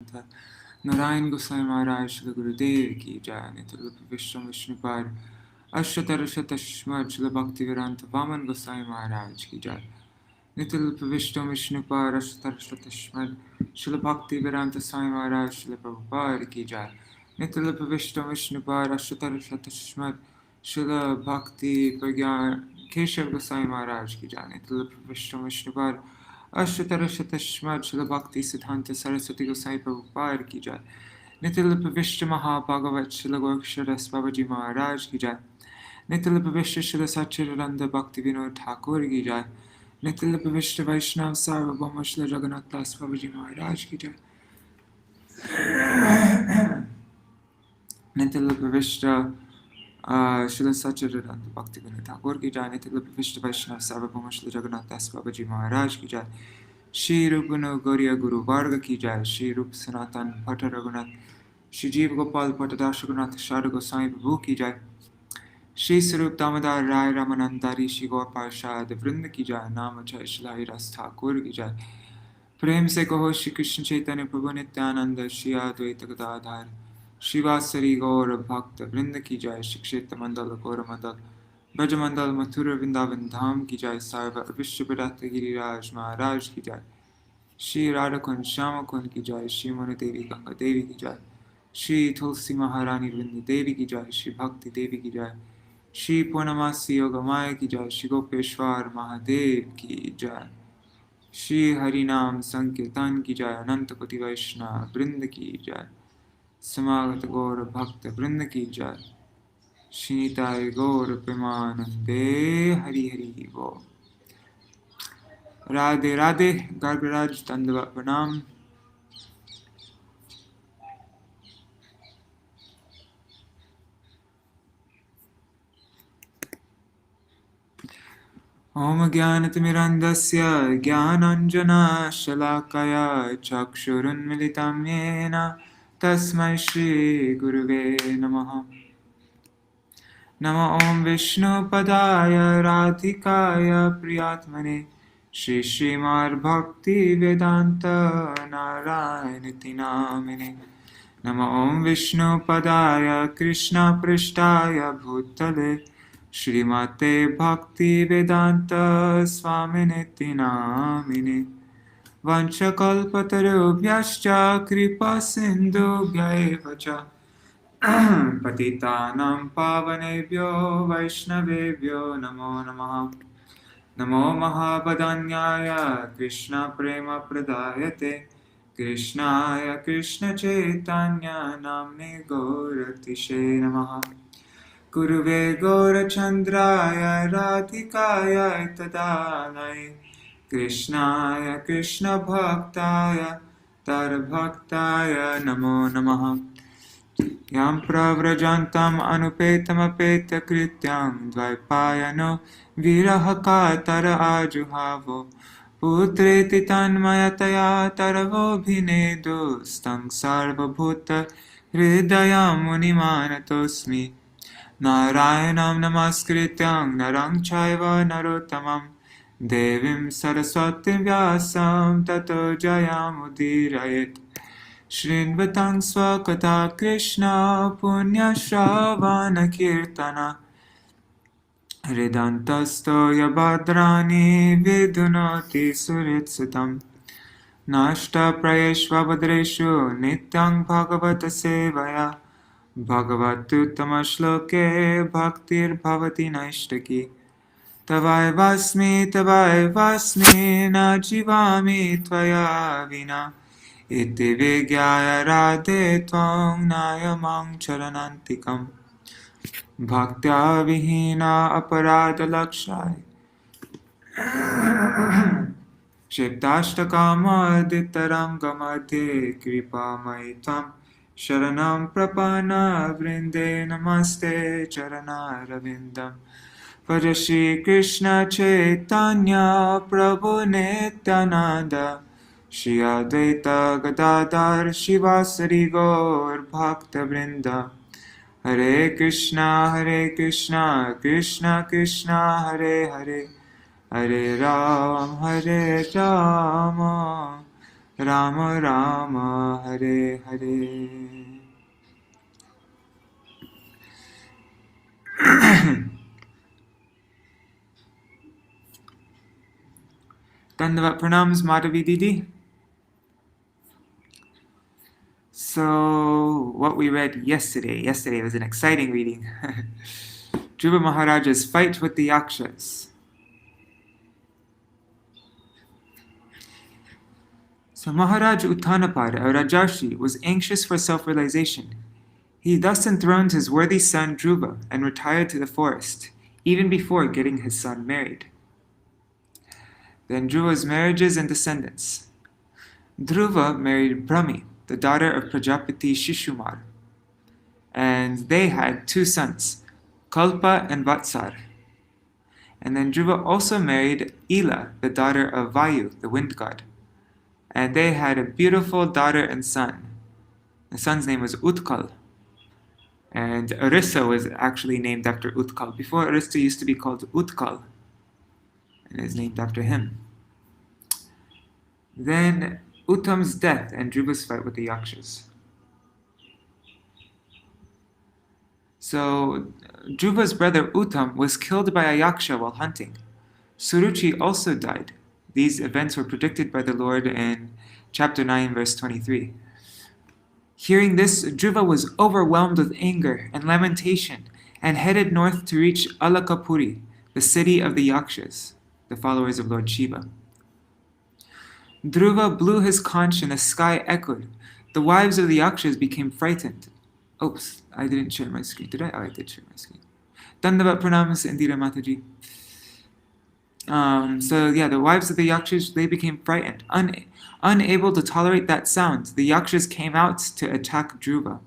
था। नारायण गोसाई महाराज श्री गुरुदेव की जय। नित्य विष्णु विष्णुपाद अष्टोत्तर शतस्मृत श्री भक्ति वेदांत वामन गोसाई महाराज की जय। नित्य विष्णु विष्णुपाद अष्टोत्तर शतस्मृत श्री भक्ति वेदांत साई महाराज श्री प्रभुपाद की जय। नित्य विष्णु विष्णुपाद अष्टोत्तर शतस्मृत श्री भक्ति प्रज्ञान केशव गोसाई महाराज की जय। नित्य विष्णु विष्णुपाद अष्टोत्तर शतस्मृत श्री भक्ति सिद्धांत सरस्वती गोसाई प्रभुपाद की जय। नितिलिप विश्व महाभागवत श्री गोरक्षरस बाबाजी महाराज की जय। नितिलिप विश्व श्री सच्चिदानंद भक्ति विनोद ठाकुर की जय। नितिलिप विश्व वैष्णव सार्वभौम श्री जगन्नाथ दास बाबाजी महाराज की जय। नितिलिप विश्व श्री सच्चिदानंद भक्ति विनोद ठाकुर की जय। नितिलिप विश्व वैष्णव सार्वभौम श्री जगन्नाथ दास बाबाजी महाराज की जय। श्री रूप गौरिया गुरु वर्ग की जय। श्री रूप सनातन भट्ट रघुनाथ श्री जीव गोपाल भट्टदास रघुनाथ साधु गोसाई प्रभु की जय। श्री स्वरूप दामोदर राय रामानंदारी श्री गौर पार्षद वृंद की जय। नाम जय श्री रस ठाकुर की जय। प्रेम से कहो श्री कृष्ण चैतन्य प्रभु नित्यानंद श्री अद्वैत गदाधर श्रीवासरी गौर भक्त वृंद की जय। श्री क्षेत्र मंडल गौर मंडल ब्रज मंडल मथुरा वृंदावन धाम की जय। सर्व विश्व विरत गिरिराज महाराज की जय। श्री राधा कुंज श्याम कुंज की जय। श्री मनु देवी गंगा देवी की जय। श्री तुलसी महारानी वृंद देवी की जय। श्री भक्ति देवी की जय। श्री पूर्णमासी योगमाया की जय। श्री गोपेश्वर महादेव की जय। श्री हरिनाम संकीर्तन की जय। अनंत कोटि वैष्णव वृंद की जय। समागत गौर भक्त वृंद की जय। श्रीताय गौर प्रेमानंदे हरि हरि बोल। राधे राधे। गर्गराज दंडवत प्रणाम। ओम ज्ञानतिमिरन्धस्य ज्ञानाञ्जनशलाकया चक्षुरुन्मिलितं येन तस्मै श्रीगुरुवे नमः। नमो ॐ विष्णुपदाय राधिकाय प्रियात्मने श्री श्रीमद्भक्तिवेदान्त नारायणीति नामिने। नमो ॐ विष्णुपदाय कृष्णपृष्ठाय भूतले श्रीमते भक्तिवेदान्त स्वामिनेति नामिने। वंशकल्पतरुभ्यश्च कृपासिन्धुभ्यैव च पतितानां पावनेभ्यो वैष्णवेभ्यो नमो नमः। नमो महावदन्याय कृष्णप्रेमप्रदायते कृष्णाय कृष्णचैतन्य नाम्ने गौरतिशे नमः। गुरुवे गौरचन्द्राय राधिकाय तदालये कृष्णाय कृष्णभक्ताय तरभक्ताय नमो नमः। यं प्रव्रजन्तम् अनुपेतमपेत्य कृत्यं द्वैपायनो विरहकातर आजुहावो पुत्रेति तन्मयतया तरवोऽभिनेदुस्तं सर्वभूत हृदयं मुनिमानतोऽस्मि। नारायणं नमस्कृत्यं नरं चैव नरोत्तमं देवीं सरस्वतीं व्यासं ततो जयमुदीरयेत्। शृण्वतां स्वकथा कृष्ण पुण्यश्रवणकीर्तन हृदन्तस्तो यभद्राणि विधुनोति सुहृत्सुतं। नष्टप्रयेष्वभद्रेषु नित्यं भगवत सेवया भगवत्युत्तमश्लोके भक्तिर्भवति नैष्टिकी। तवैवास्मि न जीवामि त्वया विना इति विज्ञाय राधे त्वं नायमां चरणान्तिकम्। भक्त्या विहीना अपराधलक्षाय क्षिप्ताष्टकामदितरङ्गमध्ये कृपामयि त्वं शरणं प्रपन्ना वृन्दे नमस्ते चरणारविन्दं। भज श्रीकृष्ण चैतन्य प्रभु नित्यानन्द श्री अद्वैत गदाधर शिवासरि गौर भक्तवृन्द। हरे Krishna Krishna Krishna Hare Hare Ram Rama Rama Hare Hare. Dandavat pranams, Madhavi Didi. So, what we read yesterday was an exciting reading. Dhruva Maharaja's fight with the Yakṣas. So Maharaj Uttanapada, a Rajarshi, was anxious for self-realization. He thus enthroned his worthy son Dhruva and retired to the forest, even before getting his son married. Then Dhruva's marriages and descendants. Dhruva married Brahmi, the daughter of Prajapati Shishumar, and they had 2 sons, Kalpa and Vatsar. And then Dhruva also married Ila, the daughter of Vayu, the wind god, and they had a beautiful daughter and son. The son's name was Utkal, and Orissa was actually named after Utkal. Before, Orissa used to be called Utkal, and is named after him. Then Uttam's death and Dhruva's fight with the Yakṣas. So Dhruva's brother Uttam was killed by a Yaksha while hunting. Suruchi also died. These events were predicted by the Lord in chapter 9, verse 23. Hearing this, Dhruva was overwhelmed with anger and lamentation and headed north to reach Alakapuri, the city of the Yakṣas, the followers of Lord Shiva. Dhruva blew his conch and the sky echoed. The wives of the Yakṣas became frightened. Oops, I didn't share my screen. Did I? Oh, I did share my screen. Dandavat pranams, Indira Mataji. The wives of the Yakṣas, they became frightened. Unable to tolerate that sound, the Yakṣas came out to attack Dhruva.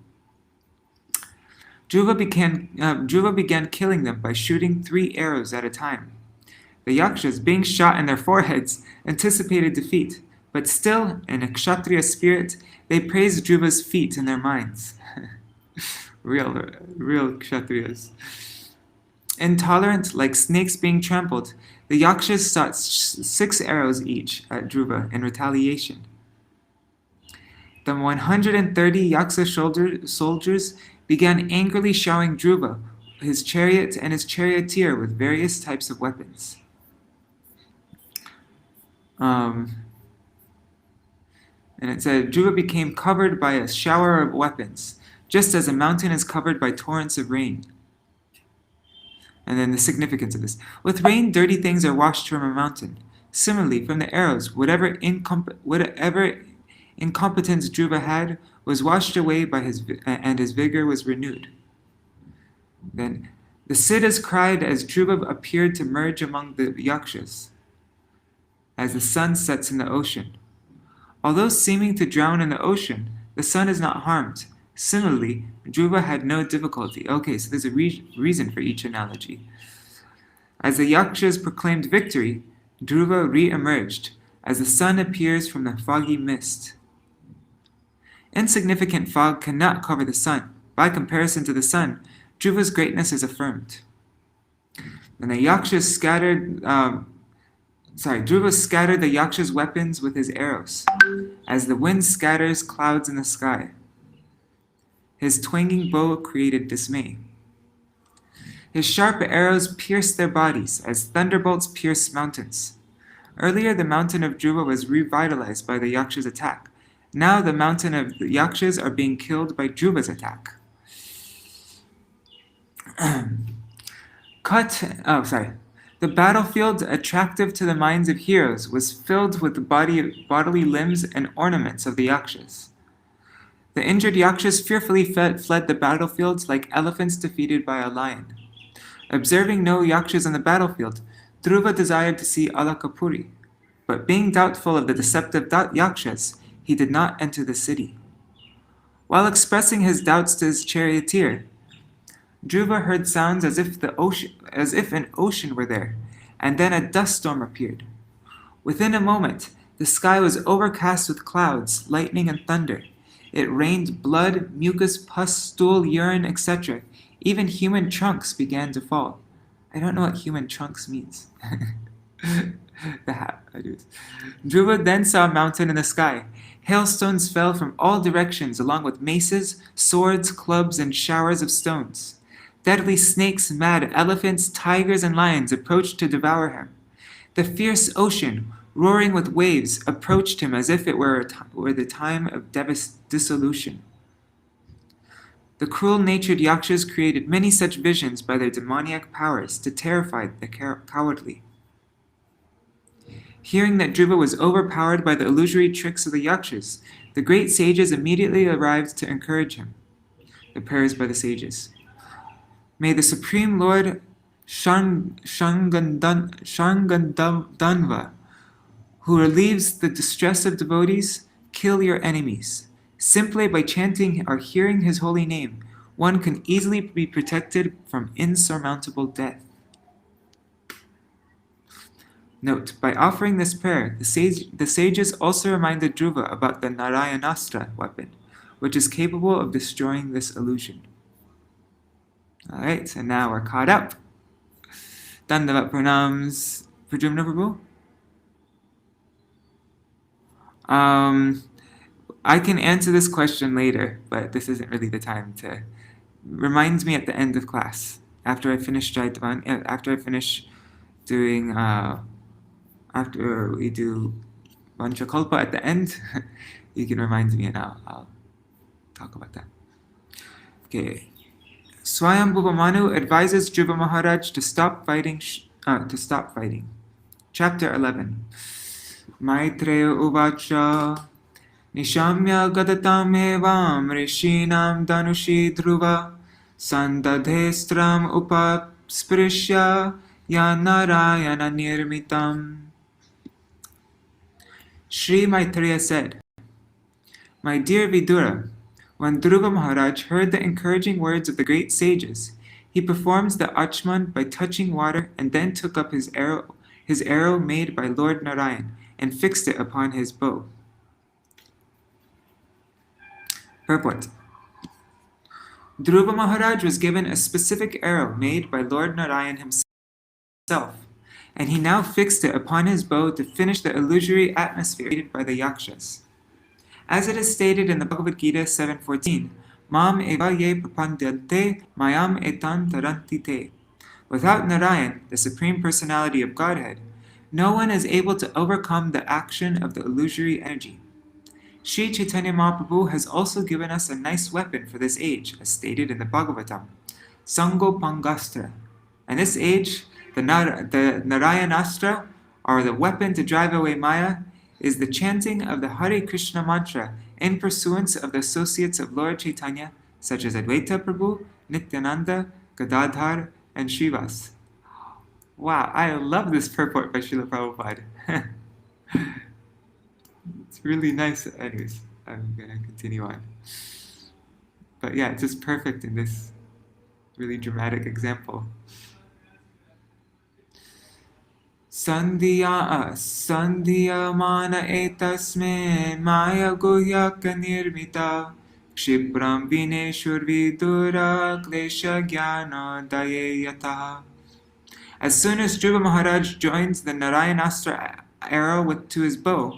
Dhruva began killing them by shooting 3 arrows at a time. The Yakṣas, being shot in their foreheads, anticipated defeat, but still, in a Kshatriya spirit, they praised Dhruva's feat in their minds. real Kshatriyas. Intolerant, like snakes being trampled, the Yakṣas shot 6 arrows each at Dhruva in retaliation. The 130 Yakṣa soldiers began angrily showering Dhruva, his chariot, and his charioteer with various types of weapons. And it said, Dhruva became covered by a shower of weapons, just as a mountain is covered by torrents of rain. And then the significance of this. With rain, dirty things are washed from a mountain. Similarly, from the arrows, whatever incompetence Dhruva had was washed away by his vigor was renewed. Then the Siddhas cried as Dhruva appeared to merge among the Yakṣas, as the sun sets in the ocean. Although seeming to drown in the ocean, the sun is not harmed. Similarly, Dhruva had no difficulty. Okay, so there's a reason for each analogy. As the Yakṣas proclaimed victory, Dhruva re-emerged, as the sun appears from the foggy mist. Insignificant fog cannot cover the sun. By comparison to the sun, Dhruva's greatness is affirmed. And the Yakṣas Dhruva scattered the Yakṣas' weapons with his arrows, as the wind scatters clouds in the sky. His twanging bow created dismay. His sharp arrows pierced their bodies, as thunderbolts pierce mountains. Earlier, the mountain of Dhruva was revitalized by the Yakṣas' attack. Now, the mountain of the Yakṣas are being killed by Dhruva's attack. The battlefield, attractive to the minds of heroes, was filled with the bodily limbs and ornaments of the Yakṣas. The injured Yakṣas fearfully fled the battlefields like elephants defeated by a lion. Observing no Yakṣas on the battlefield, Dhruva desired to see Alakapuri, but being doubtful of the deceptive Yakṣas, he did not enter the city. While expressing his doubts to his charioteer, Dhruva heard sounds as if an ocean were there, and then a dust storm appeared. Within a moment, the sky was overcast with clouds, lightning, and thunder. It rained blood, mucus, pus, stool, urine, etc. Even human trunks began to fall. I don't know what human trunks means. The hat, I do. Dhruva then saw a mountain in the sky. Hailstones fell from all directions, along with maces, swords, clubs, and showers of stones. Deadly snakes, mad elephants, tigers, and lions approached to devour him. The fierce ocean, roaring with waves, approached him as if it were the time of dissolution. The cruel-natured Yakṣas created many such visions by their demoniac powers to terrify the cowardly. Hearing that Dhruva was overpowered by the illusory tricks of the Yakṣas, the great sages immediately arrived to encourage him. The prayers by the sages. May the Supreme Lord Shangandanva, who relieves the distress of devotees, kill your enemies. Simply by chanting or hearing his holy name, one can easily be protected from insurmountable death. Note, by offering this prayer, the sages also reminded Dhruva about the Narayanastra weapon, which is capable of destroying this illusion. Alright, and now we're caught up. Dandavat pranams. Prajumna Prabhu? I can answer this question later, but this isn't really the time to. Reminds me at the end of class, after I finish Jaitvan, after I finish doing, after we do Vanchakalpa at the end, you can remind me and I'll talk about that. Okay. Swayambhuva Manu advises Dhruva Maharaj to stop fighting. Chapter 11. Maitreya Uvacha Nishamya Gadatam Evam Rishinam Danushi Dhruva Sandadhestram Upasprishya Yanarayana Nirmitam. Sri Maitreya said, My dear Vidura, when Dhruva Maharaj heard the encouraging words of the great sages, he performs the Achman by touching water and then took up his arrow made by Lord Narayan and fixed it upon his bow. Purport. Dhruva Maharaj was given a specific arrow made by Lord Narayan himself, and he now fixed it upon his bow to finish the illusory atmosphere created by the Yakṣas. As it is stated in the Bhagavad Gita 7.14, Mam eva ye prapandyante mayam etan tarantite. Without Narayan, the Supreme Personality of Godhead, no one is able to overcome the action of the illusory energy. Sri Chaitanya Mahaprabhu has also given us a nice weapon for this age, as stated in the Bhagavatam, Sango Pangastra. And this age, the Narayanastra, or the weapon to drive away Maya, is the chanting of the Hare Krishna mantra in pursuance of the associates of Lord Chaitanya, such as Advaita Prabhu, Nityananda, Gadadhar, and Srivas. Wow, I love this purport by Srila Prabhupada. It's really nice. Anyways, I'm going to continue on. But yeah, it's just perfect in this really dramatic example. Sandhya mana etasmin maya guhyaka nirmita kshipram vineshur vidura klesha jnana dayeyata. As soon as Dhruva Maharaj joins the Narayanastra arrow to his bow,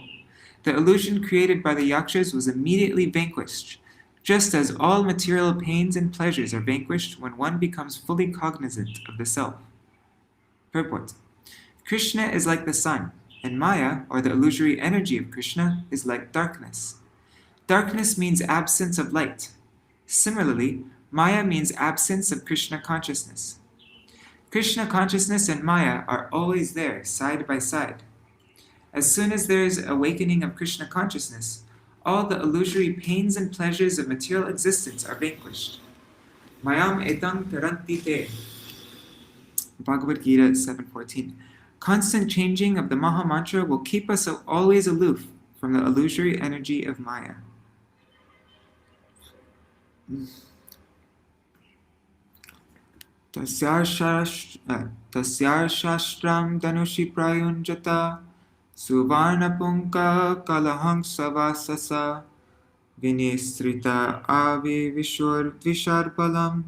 the illusion created by the Yakṣas was immediately vanquished, just as all material pains and pleasures are vanquished when one becomes fully cognizant of the self. Purport. Krishna is like the sun, and Maya, or the illusory energy of Krishna, is like darkness. Darkness means absence of light. Similarly, Maya means absence of Krishna consciousness. Krishna consciousness and Maya are always there, side by side. As soon as there is awakening of Krishna consciousness, all the illusory pains and pleasures of material existence are vanquished. Mayam etang tarantite. Bhagavad Gita 7.14. Constant changing of the Maha Mantra will keep us always aloof from the illusory energy of Maya. Tasyar shastram danushi prayunjata Suvarna punka kalahang savasasa Vinistrita avi vishur visharpalam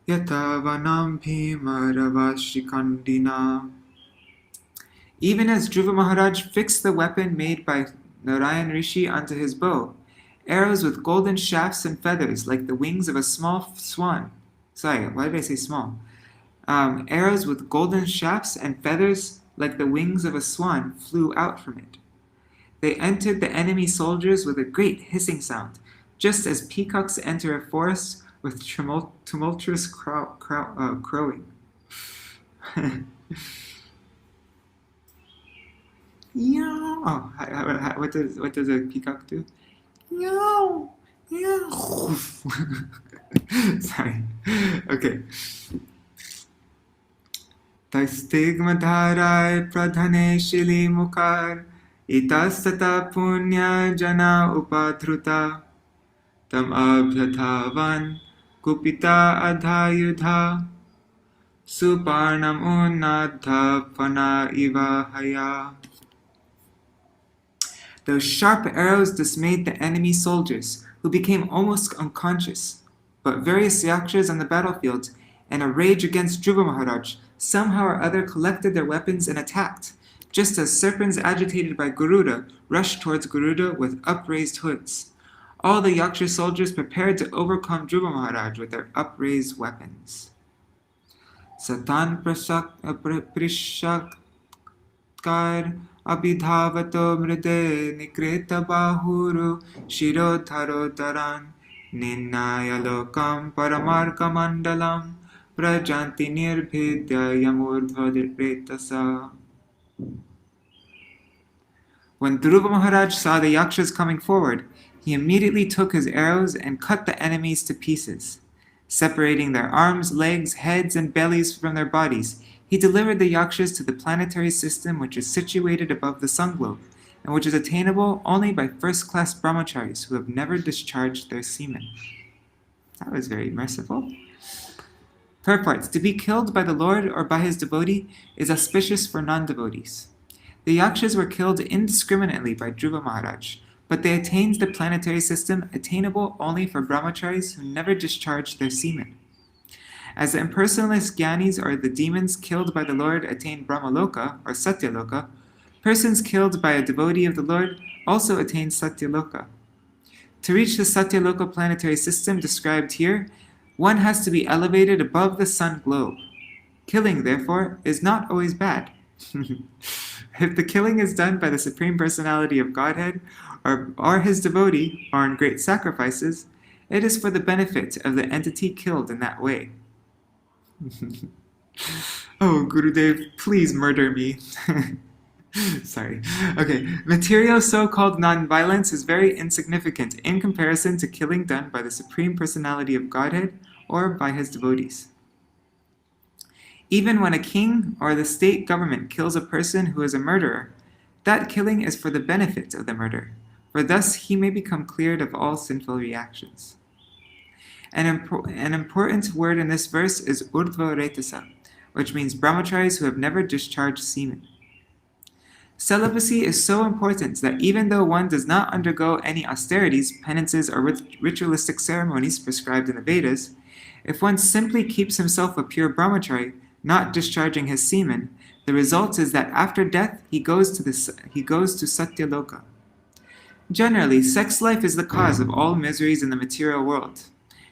Yatavanam bhima ravashikandina. Even as Dhruva Maharaj fixed the weapon made by Narayan Rishi unto his bow, arrows with golden shafts and feathers like the wings of a small swan. Sorry, why did I say small? Arrows with golden shafts and feathers like the wings of a swan flew out from it. They entered the enemy soldiers with a great hissing sound, just as peacocks enter a forest with tumultuous crowing. Oh, what does a peacock do? Sorry. Okay. Taistigmadharai pradhane shili mukar itastata punya jana upadhruta tam abhyathavan kupita adhayudha suparnam unnadha pana iva haya. Those sharp arrows dismayed the enemy soldiers, who became almost unconscious. But various Yakṣas on the battlefield, in a rage against Dhruva Maharaj, somehow or other collected their weapons and attacked, just as serpents agitated by Garuda rushed towards Garuda with upraised hoods. All the Yakṣa soldiers prepared to overcome Dhruva Maharaj with their upraised weapons. Satan Prishakar Abhidhavato mride nikreta bahuru shirodharo dharan ninnaya lokam paramarka mandalam prajanti nirbhidya yamurdhvadipretasa. When Dhruva Maharaj saw the Yakṣas coming forward, he immediately took his arrows and cut the enemies to pieces. Separating their arms, legs, heads, and bellies from their bodies, he delivered the Yakṣas to the planetary system which is situated above the sun globe, and which is attainable only by first-class brahmacharis who have never discharged their semen. That was very merciful. Purports: to be killed by the Lord or by his devotee is auspicious for non-devotees. The Yakṣas were killed indiscriminately by Dhruva Maharaj, but they attained the planetary system attainable only for brahmacharis who never discharged their semen. As the impersonalist Gyanis or the demons killed by the Lord attain Brahmaloka or Satyaloka, persons killed by a devotee of the Lord also attain Satyaloka. To reach the Satyaloka planetary system described here, one has to be elevated above the sun globe. Killing, therefore, is not always bad. If the killing is done by the Supreme Personality of Godhead or his devotee, or in great sacrifices, it is for the benefit of the entity killed in that way. Oh, Gurudev, please murder me. Sorry. Okay, material so-called non-violence is very insignificant in comparison to killing done by the Supreme Personality of Godhead or by his devotees. Even when a king or the state government kills a person who is a murderer, that killing is for the benefit of the murderer, for thus he may become cleared of all sinful reactions. An important word in this verse is urdhva retasa, which means brahmacharis who have never discharged semen. Celibacy is so important that even though one does not undergo any austerities, penances, or ritualistic ceremonies prescribed in the Vedas, if one simply keeps himself a pure brahmachari, not discharging his semen, the result is that after death he goes to Satyaloka. Generally, sex life is the cause of all miseries in the material world.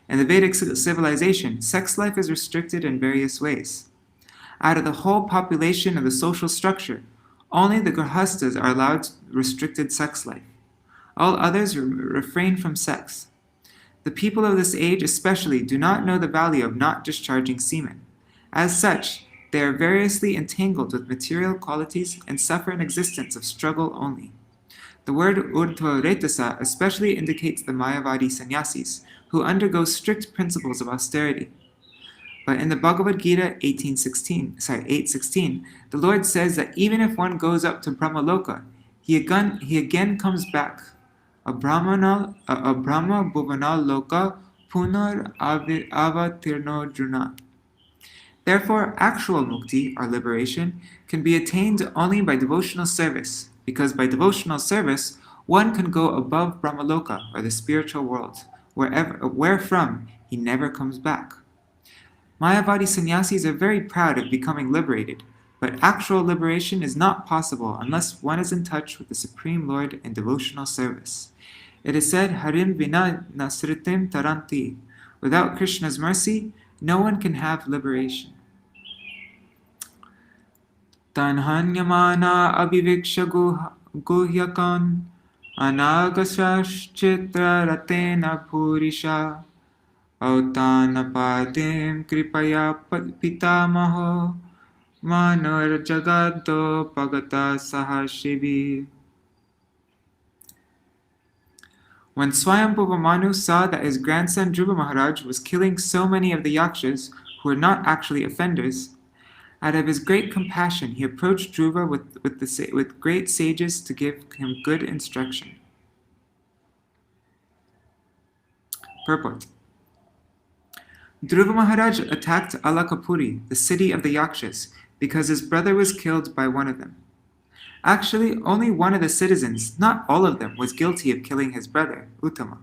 In the Vedic civilization, sex life is restricted in various ways. Out of the whole population of the social structure, only the grihastas are allowed restricted sex life. All others refrain from sex. The people of this age especially do not know the value of not discharging semen. As such, they are variously entangled with material qualities and suffer an existence of struggle only. The word urdhva retasa especially indicates the Mayavadi sannyasis, who undergo strict principles of austerity. But in the Bhagavad Gita 8:16, the Lord says that even if one goes up to Brahmaloka, he again comes back. A Brahma bhuvanal loka punar avatirno druna. Therefore, actual mukti, or liberation, can be attained only by devotional service, because by devotional service, one can go above Brahmaloka, or the spiritual world, wherefrom he never comes back. Mayavadi sannyasis are very proud of becoming liberated, But actual liberation is not possible unless one is in touch with the Supreme Lord in devotional service. It is said, Harim vina nasritim taranti. Without Krishna's mercy, no one can have liberation. Tanhanyamana abiviksha guhyakan anagashash chitra ratena purisha autanapadim kripaya pitamaho manur jagado pagata sahashivi. When Swayambhuva Manu saw that his grandson Dhruva Maharaj was killing so many of the Yakṣas who were not actually offenders, out of his great compassion he approached Dhruva with great sages to give him good instruction. Purport. Dhruva Maharaj attacked Alakapuri, the city of the Yakṣas, because his brother was killed by one of them. Actually, only one of the citizens, not all of them, was guilty of killing his brother, Uttama.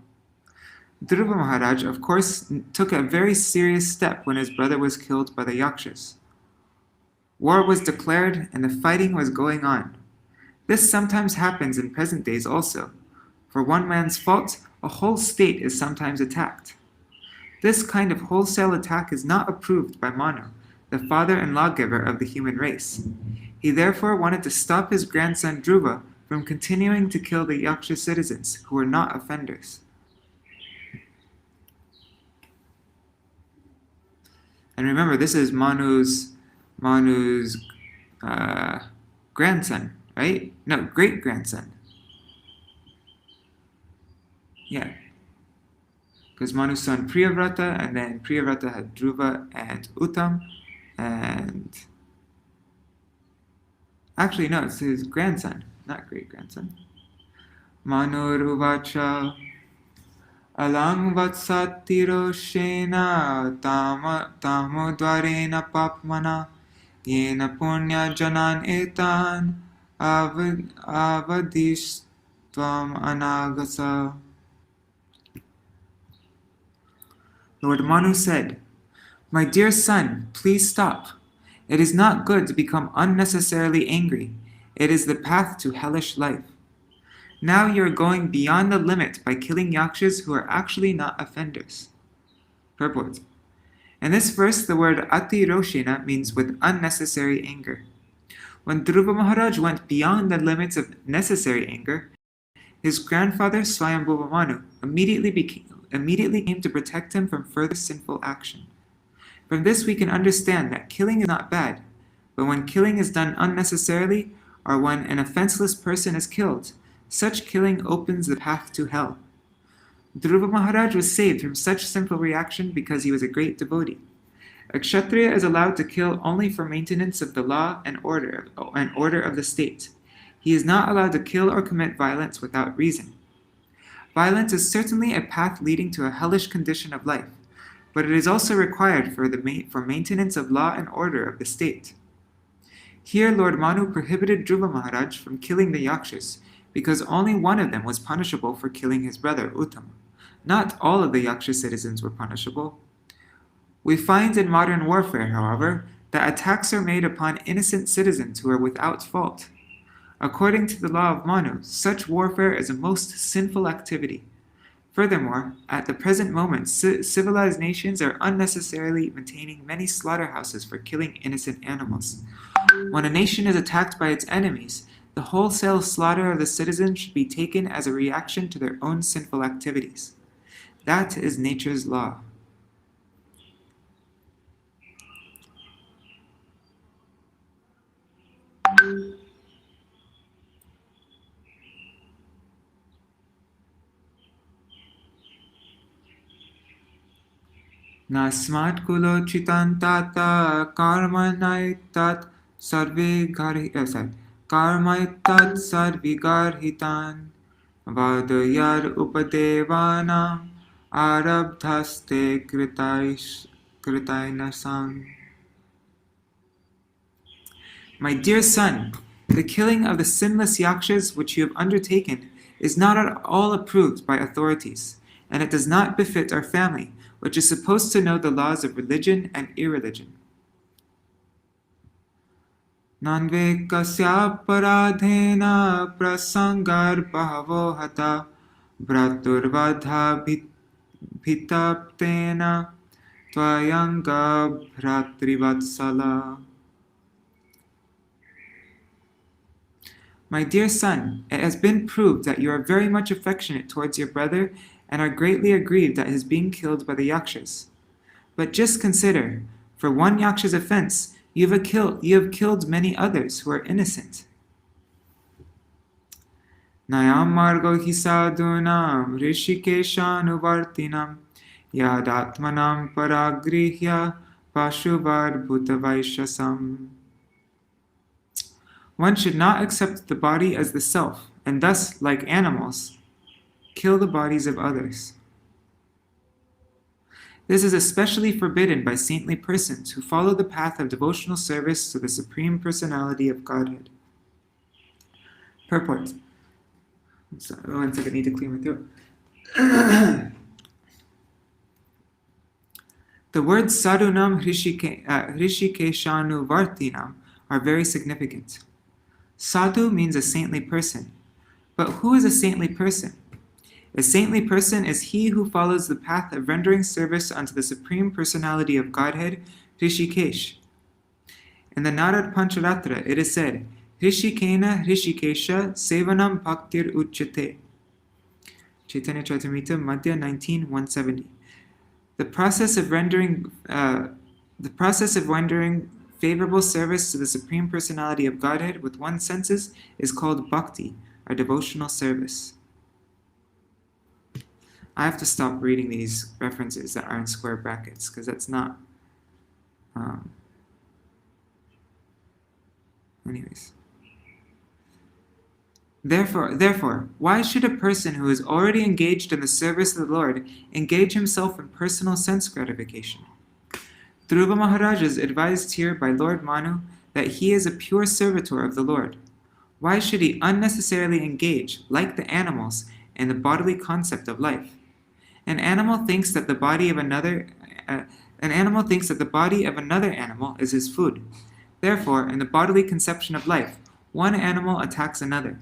Dhruva Maharaj, of course, took a very serious step when his brother was killed by the Yakṣas. War was declared and the fighting was going on. This sometimes happens in present days also. For one man's fault, a whole state is sometimes attacked. This kind of wholesale attack is not approved by Manu, the father and lawgiver of the human race. He therefore wanted to stop his grandson Dhruva from continuing to kill the Yaksha citizens who were not offenders. And remember, this is Manu's grandson, right? No, great-grandson. Yeah. Because Manu's son Priyavrata, and then Priyavrata had Dhruva and Uttam, and actually no, it's his grandson, not great-grandson. Manur uvacha alang vatsatiro shena tamodvarena papmana yena punya janan etan avadishtvam anagasa. Lord Manu said, "My dear son, please stop. It is not good to become unnecessarily angry. It is the path to hellish life. Now you are going beyond the limit by killing Yakshas who are actually not offenders." Purport. In this verse, the word Ati Roshena means with unnecessary anger. When Dhruva Maharaj went beyond the limits of necessary anger, his grandfather Swayambhuva Manu immediately came to protect him from further sinful action. From this we can understand that killing is not bad, but when killing is done unnecessarily, or when an offenseless person is killed, such killing opens the path to hell. Dhruva Maharaj was saved from such sinful reaction because he was a great devotee. A Kshatriya is allowed to kill only for maintenance of the law and order of the state. He is not allowed to kill or commit violence without reason. Violence is certainly a path leading to a hellish condition of life, but it is also required for maintenance of law and order of the state. Here Lord Manu prohibited Dhruva Maharaj from killing the Yakshas, because only one of them was punishable for killing his brother Uttama. Not all of the Yaksha citizens were punishable. We find in modern warfare, however, that attacks are made upon innocent citizens who are without fault. According to the law of Manu, such warfare is a most sinful activity. Furthermore, at the present moment, civilized nations are unnecessarily maintaining many slaughterhouses for killing innocent animals. When a nation is attacked by its enemies, the wholesale slaughter of the citizens should be taken as a reaction to their own sinful activities. That is nature's law. Nasmat kulo chitantata karmanaitat karmaitat sarvigarhitan vadayar upadevana arabdhaste kritainasam. My dear son, the killing of the sinless Yakshas which you have undertaken is not at all approved by authorities, and it does not befit our family, which is supposed to know the laws of religion and irreligion. Nanvekasya paradhena prasangar bahavo hata Vraturvadha bhitaptena tvayanga bhratrivatsala. My dear son, it has been proved that you are very much affectionate towards your brother and are greatly aggrieved at his being killed by the Yakṣas. But just consider, for one Yakṣa's offense, you have killed many others who are innocent. Nayam margo hi sadhunam rishikeshanuvartinam yadatmanam paragrihya pashuvar bhutavaishasam. One should not accept the body as the self, and thus, like animals, kill the bodies of others. This is especially forbidden by saintly persons who follow the path of devotional service to the Supreme Personality of Godhead. Purport. Sorry, 1 second, I need to clear my throat. The words sadhunam hrishikeshanu vartinam are very significant. Sadhu means a saintly person. But who is a saintly person? A saintly person is he who follows the path of rendering service unto the Supreme Personality of Godhead, Hrishikesh. In the Narad Pancharatra, it is said, Hrishikena Hrishikesha Sevanam Bhaktir Uchyate. Chaitanya Charitamrita, Madhya 19:170. The process of rendering favorable service to the Supreme Personality of Godhead with one's senses is called bhakti, or devotional service. I have to stop reading these references that are in square brackets, because that's not... Anyways. Therefore, why should a person who is already engaged in the service of the Lord engage himself in personal sense gratification? Dhruva Maharaj is advised here by Lord Manu that he is a pure servitor of the Lord. Why should he unnecessarily engage, like the animals, in the bodily concept of life? An animal thinks that the body of another animal is his food. Therefore, in the bodily conception of life, one animal attacks another.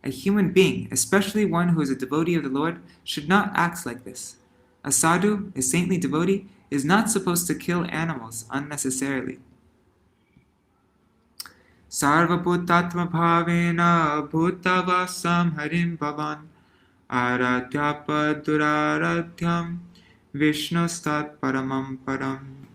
A human being, especially one who is a devotee of the Lord, should not act like this. A sadhu, a saintly devotee, is not supposed to kill animals unnecessarily. Sarva bhutatma bhavena bhutavasam harim bhavan Aratyapa duraratyam Vishnustat paramam param.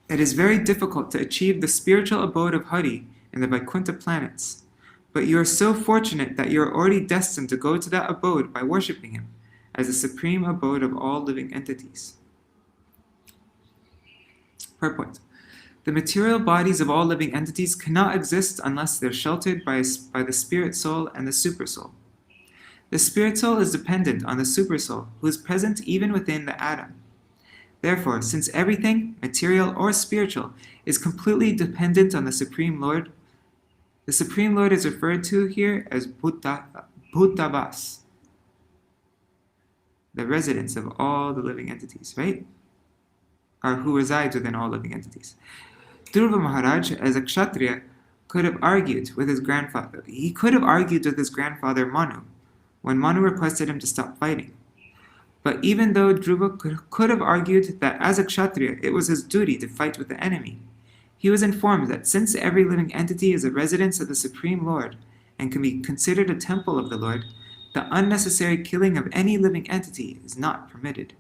It is very difficult to achieve the spiritual abode of Hari in the Vaikuntha planets, but you are so fortunate that you are already destined to go to that abode by worshipping him as the supreme abode of all living entities. Purport. The material bodies of all living entities cannot exist unless they are sheltered by the spirit soul and the super soul. The spirit soul is dependent on the super soul, who is present even within the atom. Therefore, since everything, material or spiritual, is completely dependent on the Supreme Lord, the Supreme Lord is referred to here as Bhutavas, the residence of all the living entities, right? Or who resides within all living entities. Dhruva Maharaj, as a Kshatriya, could have argued with his grandfather. He could have argued with his grandfather Manu, when Manu requested him to stop fighting. But even though Dhruva could have argued that as a Kshatriya it was his duty to fight with the enemy, he was informed that since every living entity is a residence of the Supreme Lord and can be considered a temple of the Lord, the unnecessary killing of any living entity is not permitted.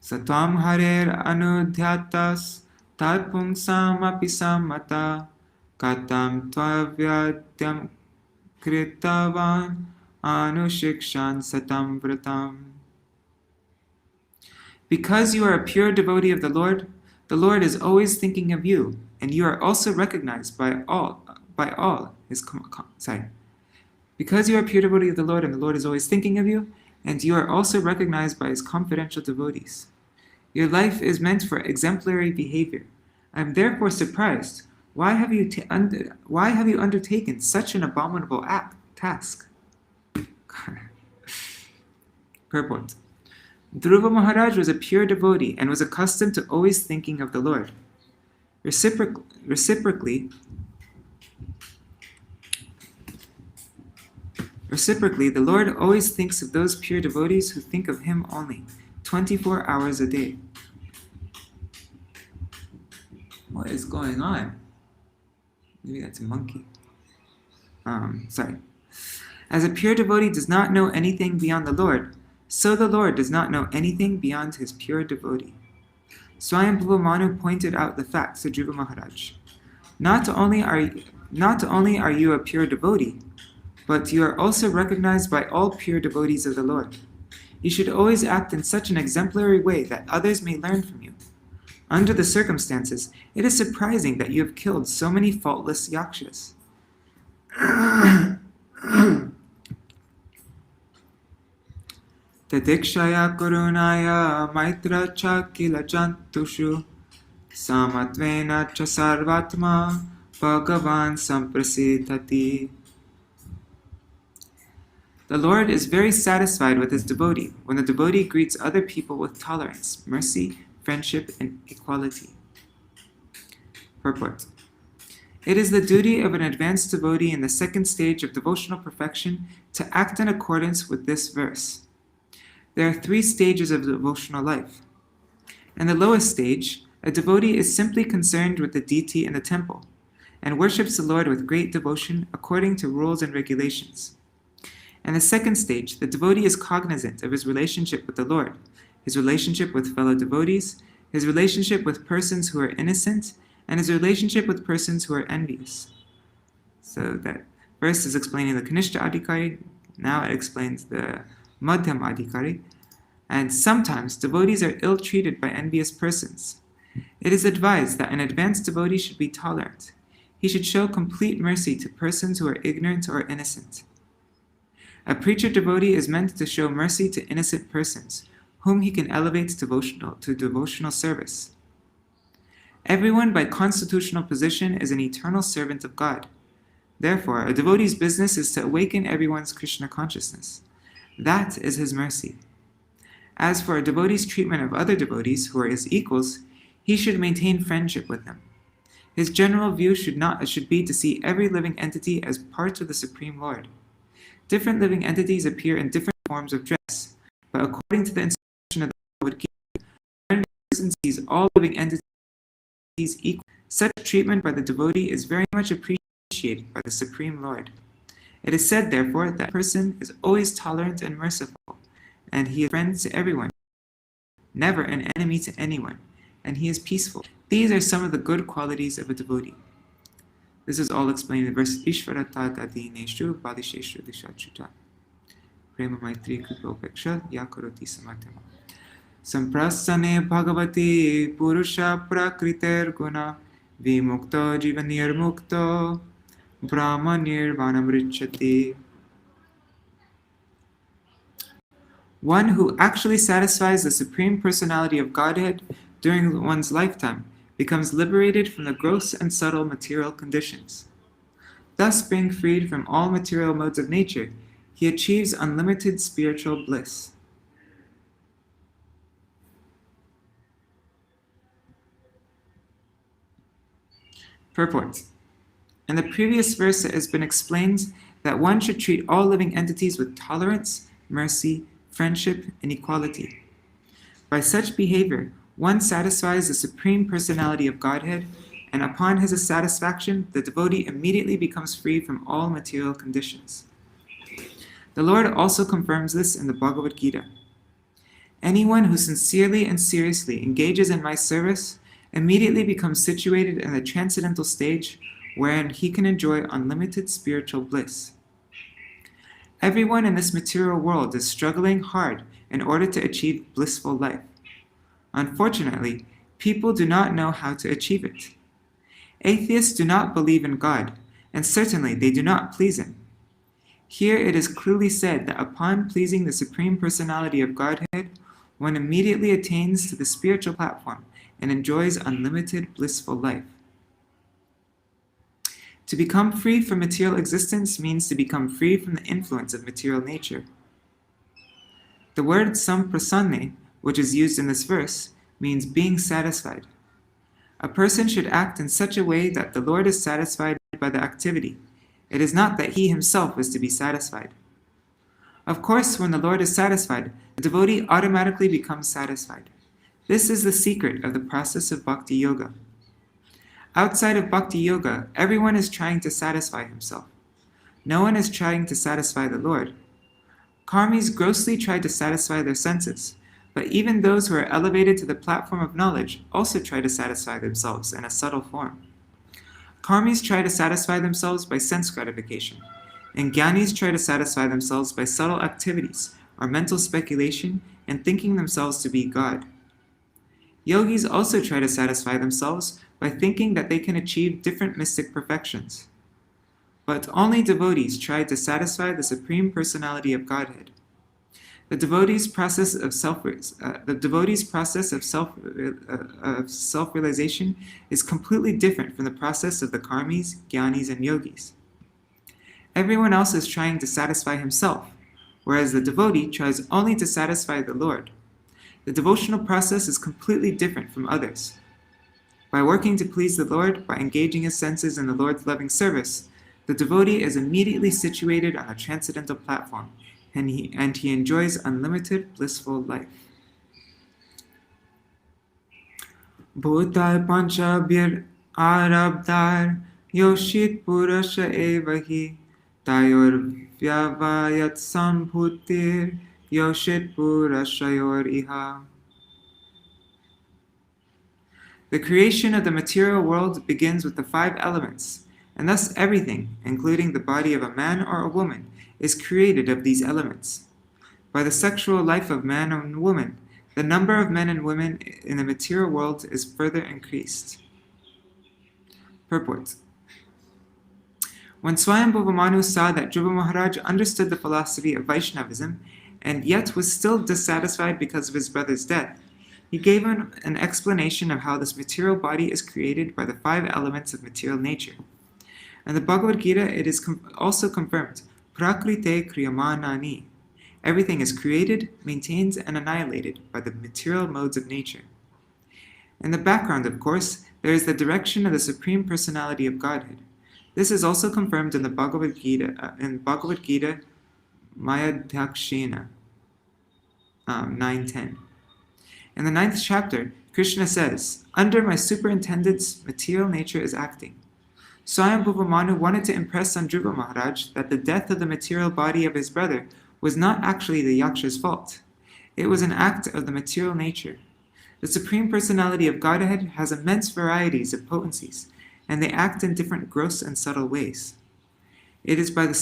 Satam harer anudhyatas tad pungsam apisamata katam tvavyadyam kritavan anushikshan satam vratam. Because you are a pure devotee of the Lord is always thinking of you, and you are also recognized by all his Because you are a pure devotee of the Lord, and the Lord is always thinking of you, and you are also recognized by his confidential devotees. Your life is meant for exemplary behavior. I am therefore surprised. Why have you undertaken such an abominable task? Purport. Dhruva Maharaj was a pure devotee and was accustomed to always thinking of the Lord. Reciprocally, the Lord always thinks of those pure devotees who think of Him only, 24 hours a day. What is going on? Maybe that's a monkey. Sorry. As a pure devotee does not know anything beyond the Lord, so the Lord does not know anything beyond His pure devotee. Swayambhuva Manu pointed out the facts to Dhruva Maharaj. Not only are you a pure devotee, but you are also recognized by all pure devotees of the Lord. You should always act in such an exemplary way that others may learn from you. Under the circumstances, it is surprising that you have killed so many faultless Yakṣas. Tadikshaya karunaya maitra cha kila jantushu samatvena cha sarvatma bhagavan samprasidhati. The Lord is very satisfied with His devotee when the devotee greets other people with tolerance, mercy, friendship, and equality. Purport. It is the duty of an advanced devotee in the second stage of devotional perfection to act in accordance with this verse. There are 3 stages of devotional life. In the lowest stage, a devotee is simply concerned with the deity in the temple and worships the Lord with great devotion according to rules and regulations. In the second stage, the devotee is cognizant of his relationship with the Lord, his relationship with fellow devotees, his relationship with persons who are innocent, and his relationship with persons who are envious. So that verse is explaining the Kanishta Adhikari, now it explains the Madhyam Adhikari, and sometimes devotees are ill-treated by envious persons. It is advised that an advanced devotee should be tolerant. He should show complete mercy to persons who are ignorant or innocent. A preacher devotee is meant to show mercy to innocent persons, whom he can elevate to devotional service. Everyone by constitutional position is an eternal servant of God. Therefore, a devotee's business is to awaken everyone's Krishna consciousness. That is his mercy. As for a devotee's treatment of other devotees who are his equals, he should maintain friendship with them. His general view should be to see every living entity as part of the Supreme Lord. Different living entities appear in different forms of dress, but according to the instruction of the Bhagavad Gita, when a person sees all living entities equal, such treatment by the devotee is very much appreciated by the Supreme Lord. It is said, therefore, that a person is always tolerant and merciful, and he is friend to everyone, never an enemy to anyone, and he is peaceful. These are some of the good qualities of a devotee. This is all explained in verse Ishvarata Tadineshu Balisheshu Dishachuta. Prema Maitri Kripopeksha Yakaroti Samatama. Samprasane Bhagavati Purusha Prakriter Guna Vimukta Jivanir Mukta Brahma Nirvanam Richati. One who actually satisfies the Supreme Personality of Godhead during one's lifetime becomes liberated from the gross and subtle material conditions. Thus, being freed from all material modes of nature, he achieves unlimited spiritual bliss. Purport. In the previous verse, it has been explained that one should treat all living entities with tolerance, mercy, friendship, and equality. By such behavior, one satisfies the Supreme Personality of Godhead, and upon his satisfaction, the devotee immediately becomes free from all material conditions. The Lord also confirms this in the Bhagavad Gita. Anyone who sincerely and seriously engages in my service immediately becomes situated in the transcendental stage wherein he can enjoy unlimited spiritual bliss. Everyone in this material world is struggling hard in order to achieve blissful life. Unfortunately, people do not know how to achieve it. Atheists do not believe in God, and certainly they do not please Him. Here it is clearly said that upon pleasing the Supreme Personality of Godhead, one immediately attains to the spiritual platform and enjoys unlimited blissful life. To become free from material existence means to become free from the influence of material nature. The word samprasanne, which is used in this verse, means being satisfied. A person should act in such a way that the Lord is satisfied by the activity. It is not that he himself is to be satisfied. Of course, when the Lord is satisfied, the devotee automatically becomes satisfied. This is the secret of the process of bhakti yoga. Outside of bhakti yoga, everyone is trying to satisfy himself. No one is trying to satisfy the Lord. Karmis grossly try to satisfy their senses, but even those who are elevated to the platform of knowledge also try to satisfy themselves in a subtle form. Karmis try to satisfy themselves by sense gratification, and Gyanis try to satisfy themselves by subtle activities or mental speculation and thinking themselves to be God. Yogis also try to satisfy themselves by thinking that they can achieve different mystic perfections. But only devotees try to satisfy the Supreme Personality of Godhead. The devotee's process of self-realization is completely different from the process of the karmis, jnanis, and yogis. Everyone else is trying to satisfy himself, whereas the devotee tries only to satisfy the Lord. The devotional process is completely different from others. By working to please the Lord, by engaging his senses in the Lord's loving service, the devotee is immediately situated on a transcendental platform, and he enjoys unlimited blissful life. Bhutar panchabhir arabdar yoshit purusha evahi tayor vyavayat sambhutir yoshit purashayor iha. The creation of the material world begins with the 5 elements, and thus everything, including the body of a man or a woman, is created of these elements. By the sexual life of man and woman, the number of men and women in the material world is further increased. Purport. When Swayambhuva Manu saw that Dhruva Maharaj understood the philosophy of Vaishnavism and yet was still dissatisfied because of his brother's death, he gave him an explanation of how this material body is created by the 5 elements of material nature. In the Bhagavad Gita, it is also confirmed, Prakrite kriyamanani. Everything is created, maintained, and annihilated by the material modes of nature. In the background, of course, there is the direction of the Supreme Personality of Godhead. This is also confirmed in the Bhagavad Gita, Mayadhyakshena 9:10. In the 9th chapter, Krishna says, "Under my superintendence, material nature is acting." Swayambhuva Manu wanted to impress on Dhruva Maharaj that the death of the material body of his brother was not actually the Yakṣas' fault. It was an act of the material nature. The Supreme Personality of Godhead has immense varieties of potencies, and they act in different gross and subtle ways. It is by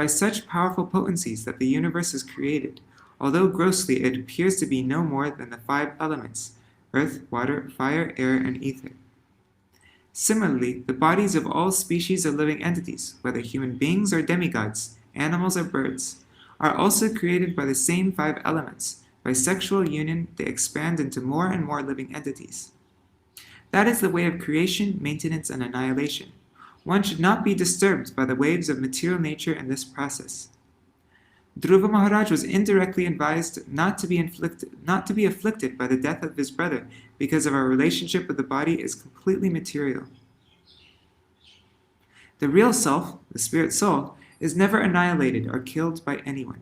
such powerful potencies that the universe is created, although grossly it appears to be no more than the 5 elements, earth, water, fire, air, and ether. Similarly, the bodies of all species of living entities, whether human beings or demigods, animals or birds, are also created by the same 5 elements. By sexual union, they expand into more and more living entities. That is the way of creation, maintenance, and annihilation. One should not be disturbed by the waves of material nature in this process. Dhruva Maharaj was indirectly advised not to be afflicted by the death of his brother, because of our relationship with the body is completely material. The real self, the spirit soul, is never annihilated or killed by anyone.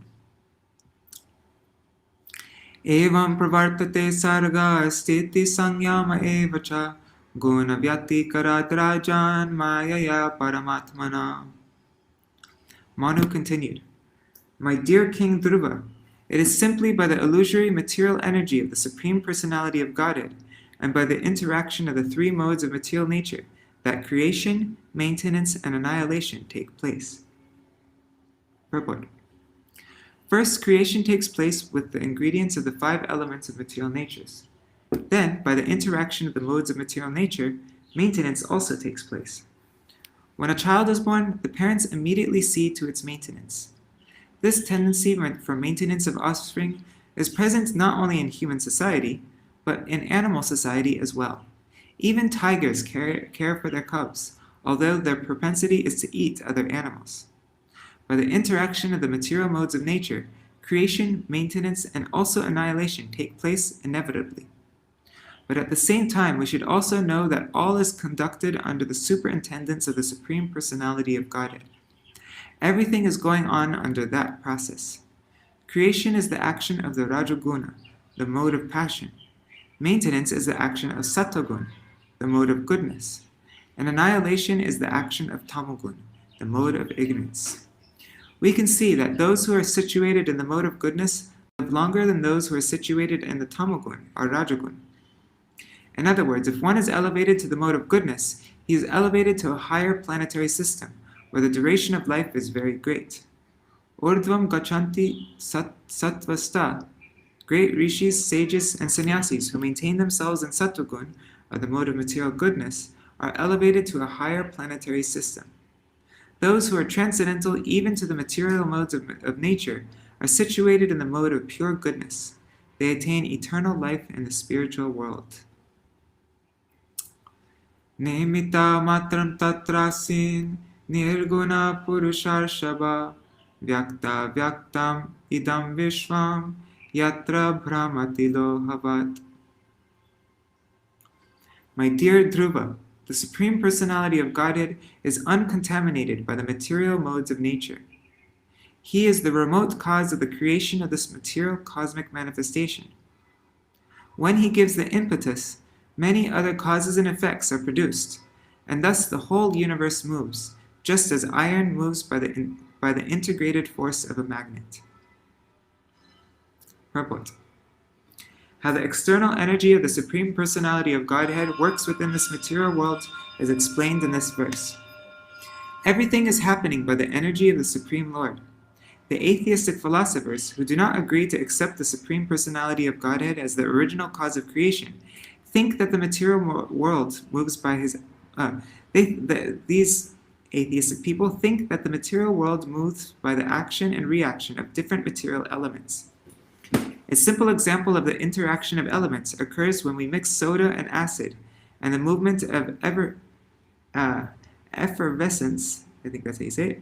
Evam pravartate sarga sthiti sangyama evacha guna vyati karat rajan mayaya paramatmana. Manu continued, "My dear King Dhruva, it is simply by the illusory material energy of the Supreme Personality of Godhead and by the interaction of the 3 modes of material nature that creation, maintenance, and annihilation take place." Purport. First, creation takes place with the ingredients of the 5 elements of material natures. Then, by the interaction of the modes of material nature, maintenance also takes place. When a child is born, the parents immediately see to its maintenance. This tendency for maintenance of offspring is present not only in human society, but in animal society as well. Even tigers care for their cubs, although their propensity is to eat other animals. By the interaction of the material modes of nature, creation, maintenance, and also annihilation take place inevitably. But at the same time, we should also know that all is conducted under the superintendence of the Supreme Personality of Godhead. Everything is going on under that process. Creation is the action of the Rajoguna, the mode of passion. Maintenance is the action of Sattvagun, the mode of goodness. And annihilation is the action of Tamogun, the mode of ignorance. We can see that those who are situated in the mode of goodness live longer than those who are situated in the Tamogun or Rajagun. In other words, if one is elevated to the mode of goodness, he is elevated to a higher planetary system, where the duration of life is very great. Urdhvam gachanti sattvasta. Great rishis, sages, and sannyasis who maintain themselves in Sattvagun, or the mode of material goodness, are elevated to a higher planetary system. Those who are transcendental even to the material modes of nature are situated in the mode of pure goodness. They attain eternal life in the spiritual world. Nemita matram tatrasin nirguna purusharshava vyakta vyaktam idam vishvam yatra brahmatilo havat. My dear Dhruva, the Supreme Personality of Godhead is uncontaminated by the material modes of nature. He is the remote cause of the creation of this material cosmic manifestation. When he gives the impetus, many other causes and effects are produced, and thus the whole universe moves, just as iron moves by the integrated force of a magnet. Purport. How the external energy of the Supreme Personality of Godhead works within this material world is explained in this verse. Everything is happening by the energy of the Supreme Lord. The atheistic philosophers, who do not agree to accept the Supreme Personality of Godhead as the original cause of creation, think that the material world moves by his... These atheistic people think that the material world moves by the action and reaction of different material elements. A simple example of the interaction of elements occurs when we mix soda and acid, and the movement of effervescence, I think that's how you say it,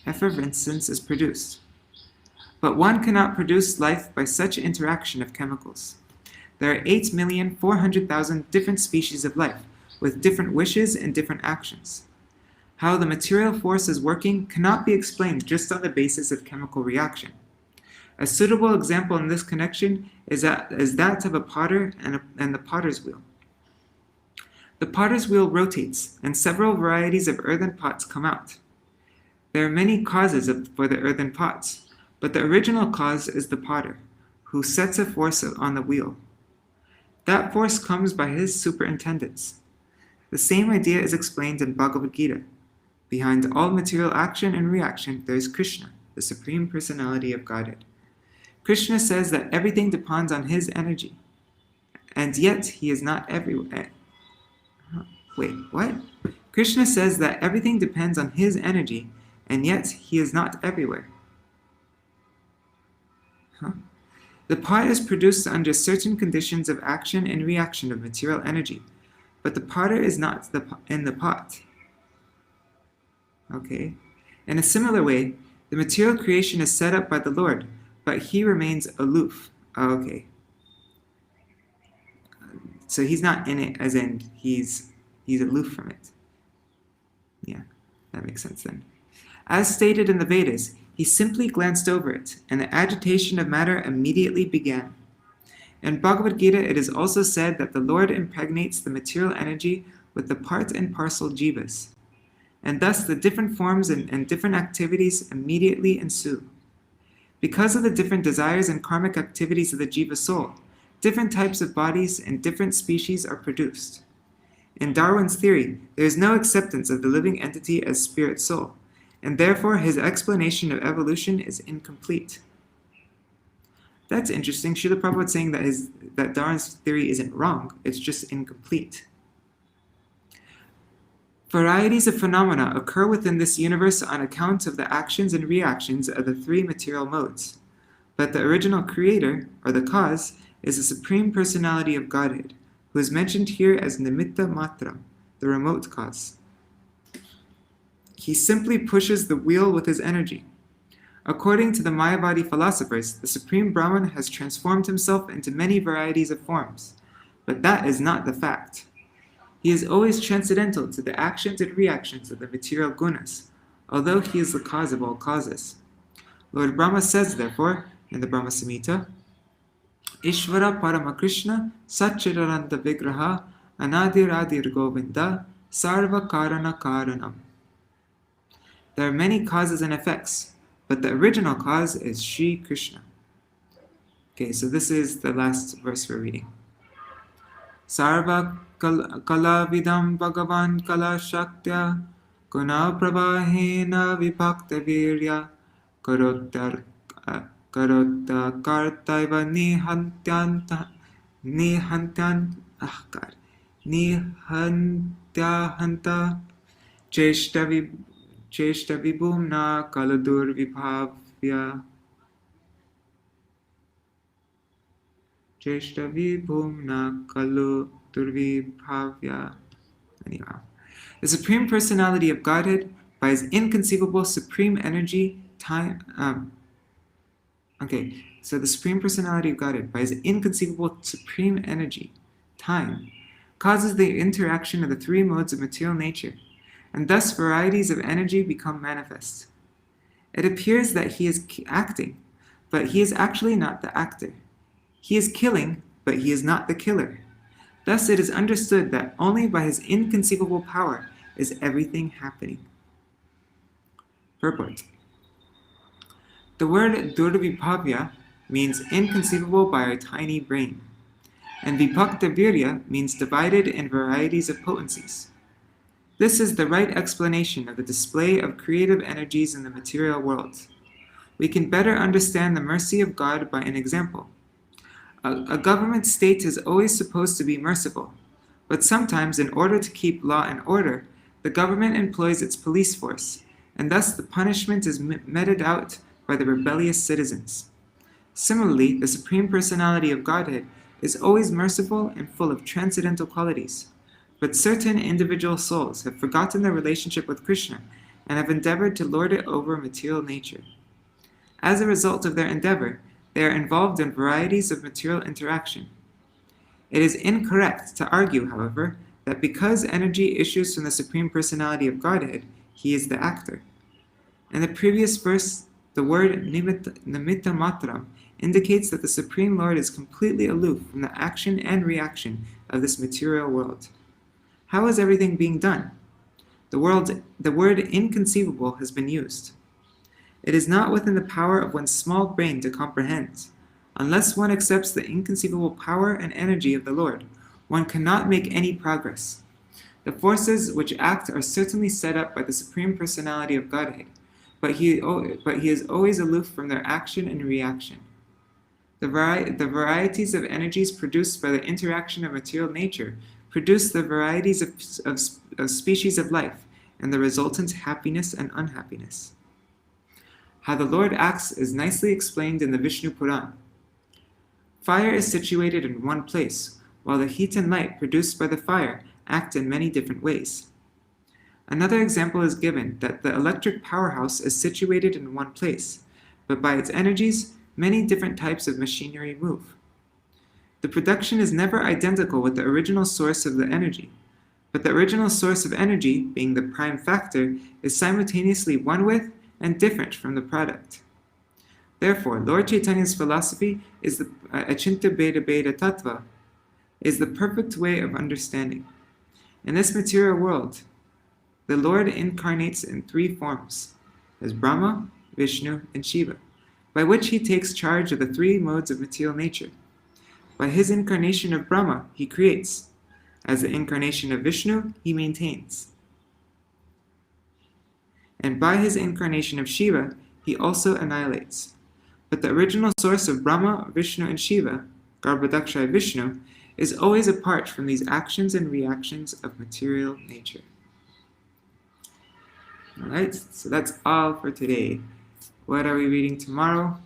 effervescence is produced. But one cannot produce life by such interaction of chemicals. There are 8,400,000 different species of life, with different wishes and different actions. How the material force is working cannot be explained just on the basis of chemical reaction. A suitable example in this connection is that of a potter and the potter's wheel. The potter's wheel rotates, and several varieties of earthen pots come out. There are many causes for the earthen pots, but the original cause is the potter, who sets a force on the wheel. That force comes by his superintendence. The same idea is explained in Bhagavad Gita. Behind all material action and reaction, there is Krishna, the Supreme Personality of Godhead. Krishna says that everything depends on his energy, and yet he is not everywhere. Wait, what? Krishna says that everything depends on his energy, and yet he is not everywhere. The pot is produced under certain conditions of action and reaction of material energy, but the potter is not in the pot. Okay. In a similar way, the material creation is set up by the Lord, but he remains aloof. Okay. So he's not in it, as in he's aloof from it. Yeah, that makes sense then. As stated in the Vedas, he simply glanced over it, and the agitation of matter immediately began. In Bhagavad Gita, it is also said that the Lord impregnates the material energy with the part and parcel jivas, and thus the different forms and different activities immediately ensue. Because of the different desires and karmic activities of the jiva soul, different types of bodies and different species are produced. In Darwin's theory, there is no acceptance of the living entity as spirit soul, and therefore his explanation of evolution is incomplete. That's interesting. Srila Prabhupada is saying that Darwin's theory isn't wrong, it's just incomplete. Varieties of phenomena occur within this universe on account of the actions and reactions of the three material modes. But the original creator, or the cause, is the Supreme Personality of Godhead, who is mentioned here as Nimitta Matra, the remote cause. He simply pushes the wheel with his energy. According to the Mayavadi philosophers, the Supreme Brahman has transformed himself into many varieties of forms, but that is not the fact. He is always transcendental to the actions and reactions of the material gunas, although he is the cause of all causes. Lord Brahma says, therefore, in the Brahma Samhita, Ishvara Paramakrishna Satchidananda Vigraha Anadiradir Govinda Sarva Karana Karanam. There are many causes and effects, but the original cause is Sri Krishna. Okay, so this is the last verse we're reading. Sarva Kala Vidam Bhagavan Kala Shaktya Guna Pravahena Vipakta Virya Karota Kartaiva Nihantyahanta Cheshta Vibhumna Kaladur Vibhavya Cheshta Vibhumna Kaladur Vibhavya. Anyhow, the Supreme Personality of Godhead, by his inconceivable supreme energy, time. So the Supreme Personality of Godhead, by his inconceivable supreme energy, time, causes the interaction of the three modes of material nature, and thus varieties of energy become manifest. It appears that he is acting, but he is actually not the actor. He is killing, but he is not the killer. Thus it is understood that only by his inconceivable power is everything happening. Purport. The word Durvibhavya means inconceivable by our tiny brain, and Vibhakta Virya means divided in varieties of potencies. This is the right explanation of the display of creative energies in the material world. We can better understand the mercy of God by an example. A government state is always supposed to be merciful, but sometimes in order to keep law and order, the government employs its police force, and thus the punishment is meted out by the rebellious citizens. Similarly, the Supreme Personality of Godhead is always merciful and full of transcendental qualities, but certain individual souls have forgotten their relationship with Krishna and have endeavored to lord it over material nature. As a result of their endeavor, they are involved in varieties of material interaction. It is incorrect to argue, however, that because energy issues from the Supreme Personality of Godhead, he is the actor. In the previous verse, the word nimitta matram indicates that the Supreme Lord is completely aloof from the action and reaction of this material world. How is everything being done? The word inconceivable has been used. It is not within the power of one's small brain to comprehend. Unless one accepts the inconceivable power and energy of the Lord, one cannot make any progress. The forces which act are certainly set up by the Supreme Personality of Godhead, but he is always aloof from their action and reaction. The varieties of energies produced by the interaction of material nature produce the varieties of species of life and the resultant happiness and unhappiness. How the Lord acts is nicely explained in the Vishnu Puran. Fire is situated in one place, while the heat and light produced by the fire act in many different ways. Another example is given that the electric powerhouse is situated in one place, but by its energies, many different types of machinery move. The production is never identical with the original source of the energy, but the original source of energy, being the prime factor, is simultaneously one with and different from the product. Therefore, Lord Chaitanya's philosophy is the Achinta Bheda Bheda Tattva, is the perfect way of understanding. In this material world, the Lord incarnates in three forms, as Brahma, Vishnu, and Shiva, by which he takes charge of the three modes of material nature. By his incarnation of Brahma, he creates. As the incarnation of Vishnu, he maintains. And by his incarnation of Shiva, he also annihilates. But the original source of Brahma, Vishnu, and Shiva, Garbhodakshaya Vishnu, is always apart from these actions and reactions of material nature. Alright, so that's all for today. What are we reading tomorrow?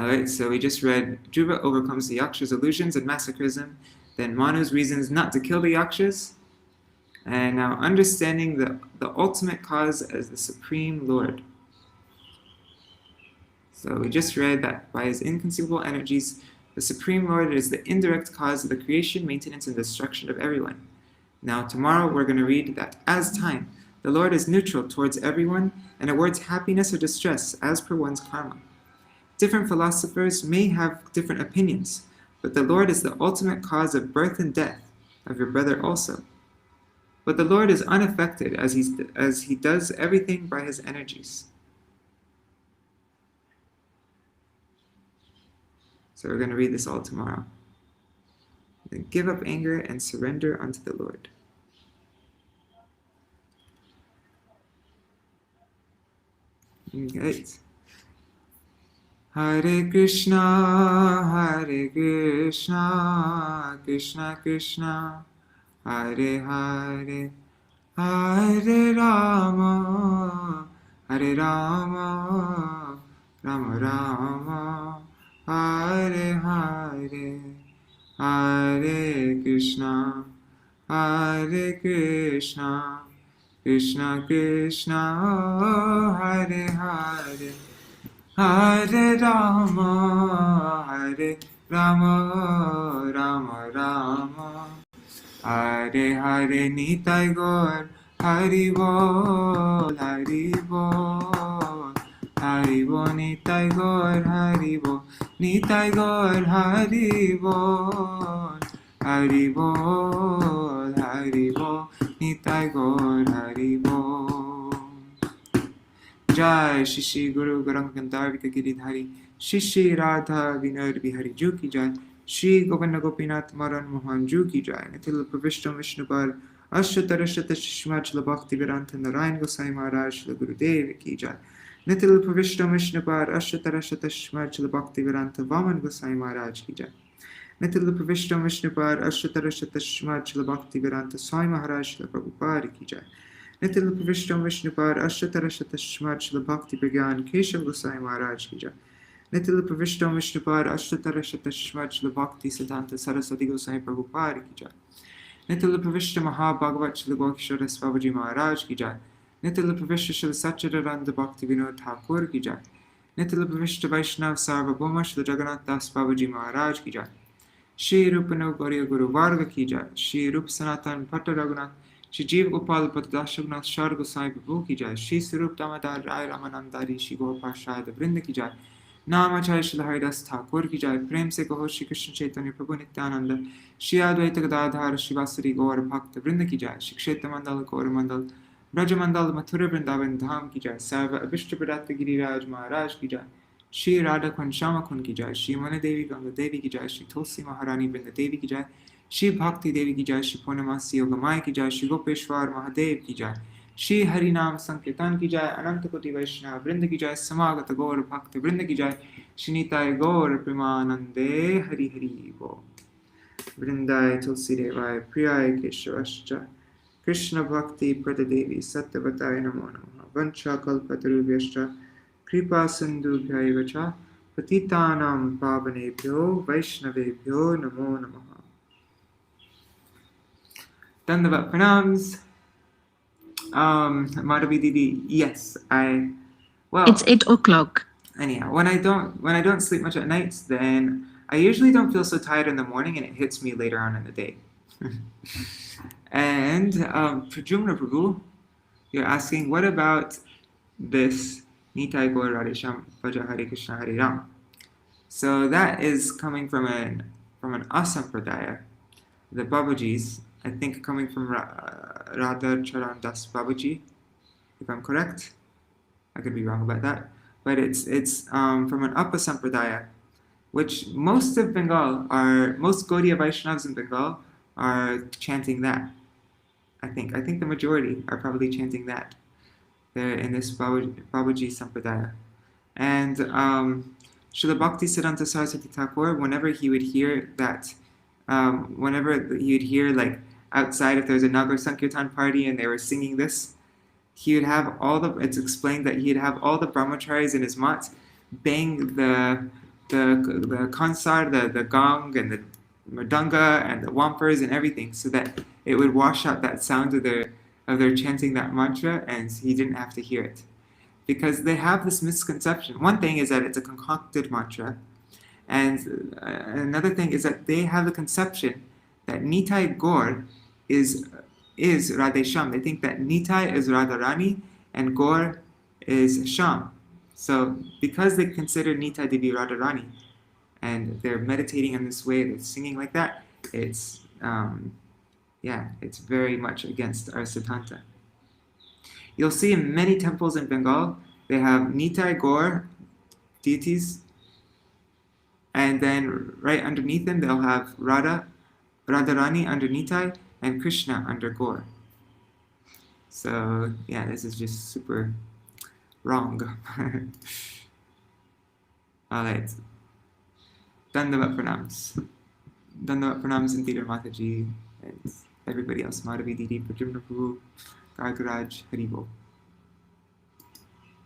Alright, so we just read Dhruva overcomes the Yakṣas' illusions and massacres them. Then Manu's reasons not to kill the Yakṣas. And now understanding the ultimate cause as the Supreme Lord. So we just read that by his inconceivable energies, the Supreme Lord is the indirect cause of the creation, maintenance, and destruction of everyone. Now tomorrow we're going to read that as time, the Lord is neutral towards everyone and awards happiness or distress as per one's karma. Different philosophers may have different opinions, but the Lord is the ultimate cause of birth and death of your brother also. But the Lord is unaffected as he does everything by his energies. So we're going to read this all tomorrow. Then give up anger and surrender unto the Lord. Okay. Hare Krishna, Krishna Krishna, Hare Hare, Hare Rama, Rama Rama, Hare Hare, Hare Krishna, Krishna Krishna, Hare Hare, Hare Rama, Rama Rama, Hare Hare. Nitai Gaur, Hari Bol, Hari Bol, Hari Bol. Nitai Gaur, Hari Bol, Nitai Gaur, Hari Bol, Hari Bol, Hari Bol. Nitai Gaur, Hari Bol. Jai Shri Guru Gauranga Gandharvika Giridhari Shri Radha Vinod Bihari Ju ki Jai, Shri Govinda Gopinath Maran Mohan Ju ki Jai, Nitil Pravishtam Vishnupar Ashtatarashata Shishmachla Bhakti Vedanta Narayan Gosai Maharaj Shri Gurudev ki Jai, Nitil Pravishtam Vishnupar Ashtatarashata Shishmachla Bhakti Vedanta Vaman Gosai Maharaj ki Jai, Nitil Pravishtam Vishnupar Ashtatarashata Shishmachla Bhakti Vedanta Swami Maharaj Shri Prabhupada ki Jai, Nitil Pravishtam Vishnupar Ashtatarashata Shishmachla Bhakti Pragyan Keshav Gosai Maharaj ki Jai, Nitil Pravishtam Vishnupar Ashtatarashata Shishmachla Bhakti Siddhanta Saraswati Gosai Prabhupada ki Jai, Nitil Pravishta Maha-Bhagavat Shri Gokishwaras Babaji Maharaj ki Jai, Nitil Pravishta Shri Satchidananda Bhakti Vinod Thakur ki Jai, Nitil Pravishta Vaishnav Sarvabhauma Shri Jagannath Das Babaji Maharaj ki Jai, Shri Rupano Gauriya Guru Varga ki Jai, Shri Rup Sanatan Bhatta Raghunath, Shri Jeev Gopal Bhatta Dashagnath Shar Gosai Prabhu ki Jai, Shri Sarup Damodar Rai Ramanandari Shri Gopal Shahid Vrinda ki Jai, Namacharya Shri Haridas Thakur ki Jai, Prem se Kaho Shri Krishna Chaitanya Prabhu Nityananda, Shri Advaita Gadadhar Shri Vasari Gaur Bhakta Vrinda ki Jai, Shri Kshetra Mandal Gaur Mandal, Braja Mandal Mathura Vrindavan Dham ki Jai, Sarva Abhishta Pradata Giriraj Maharaj ki Jai, Shri Radha Kun Shama Kun ki Jai, Shri Mana Devi Ganga Devi ki Jai, Shri Tulsi Maharani Vrinda Devi ki Jai, Shri Bhakti Devi ki Jai, Shri Purnamasi Yogamai ki Jai, Shri Gopeshwar Mahadev ki Jai, Shri Harinam Sankirtan ki Jai, Ananta Koti Vaishnava Vrinda ki Jai, Samagata Gaur Bhakta Vrinda ki Jai, Shri Nitai Gaur Premanande Hari Hari Bo, Vrindai Tulsi Devai Priyai Keshavascha, Krishna Bhakti Pradadevi Sattvatai Namo Namaha, Vancha Kalpatarubhyascha, Kripa Sindhu Bhyaivacha, Patitanam Pavanebhyo, Vaishnavebhyo Namo Namaha. Dandavat Pranams. Madhavi Didi, yes, It's 8 o'clock. Anyhow, when I don't sleep much at night, then I usually don't feel so tired in the morning, and it hits me later on in the day. And Prajumna Prabhu, you're asking, what about this Nitai Gaur Radhesham Bhaja Hare Krishna Hare Ram? So that is coming from an Asampradaya, the Babajis, I think coming from Radha Charan Das Babaji, if I'm correct. I could be wrong about that. But it's from an Appa Sampradaya, which most Gaudiya Vaishnavas in Bengal are chanting that. I think the majority are probably chanting that. They're in this Babaji Sampradaya. And Srila Bhakti Siddhanta Saraswati Thakur, whenever he would hear that, like outside, if there was a Nagar Sankirtan party and they were singing this, he would have it's explained that he'd have all the brahmacharis in his mat bang the the kansar, the gong, and the mridanga, and the wampers, and everything, so that it would wash out that sound of their chanting that mantra, and he didn't have to hear it. Because they have this misconception. One thing is that it's a concocted mantra, and another thing is that they have the conception that Nitai Gaur is Radhesham. They think that Nitai is Radharani and Gaur is Sham. So because they consider Nitai to be Radharani, and they're meditating in this way, they're singing like that, it's very much against our Siddhanta. You'll see in many temples in Bengal, they have Nitai Gaur deities, and then right underneath them they'll have Radharani under Nitai, and Krishna under Gaur. So yeah, this is just super wrong. Alright. Dandavat pranams. Dandavat pranams and Theater Mataji and everybody else. Madhavi Didi, Pradyumna Prabhu, Gargaraj, Haribo.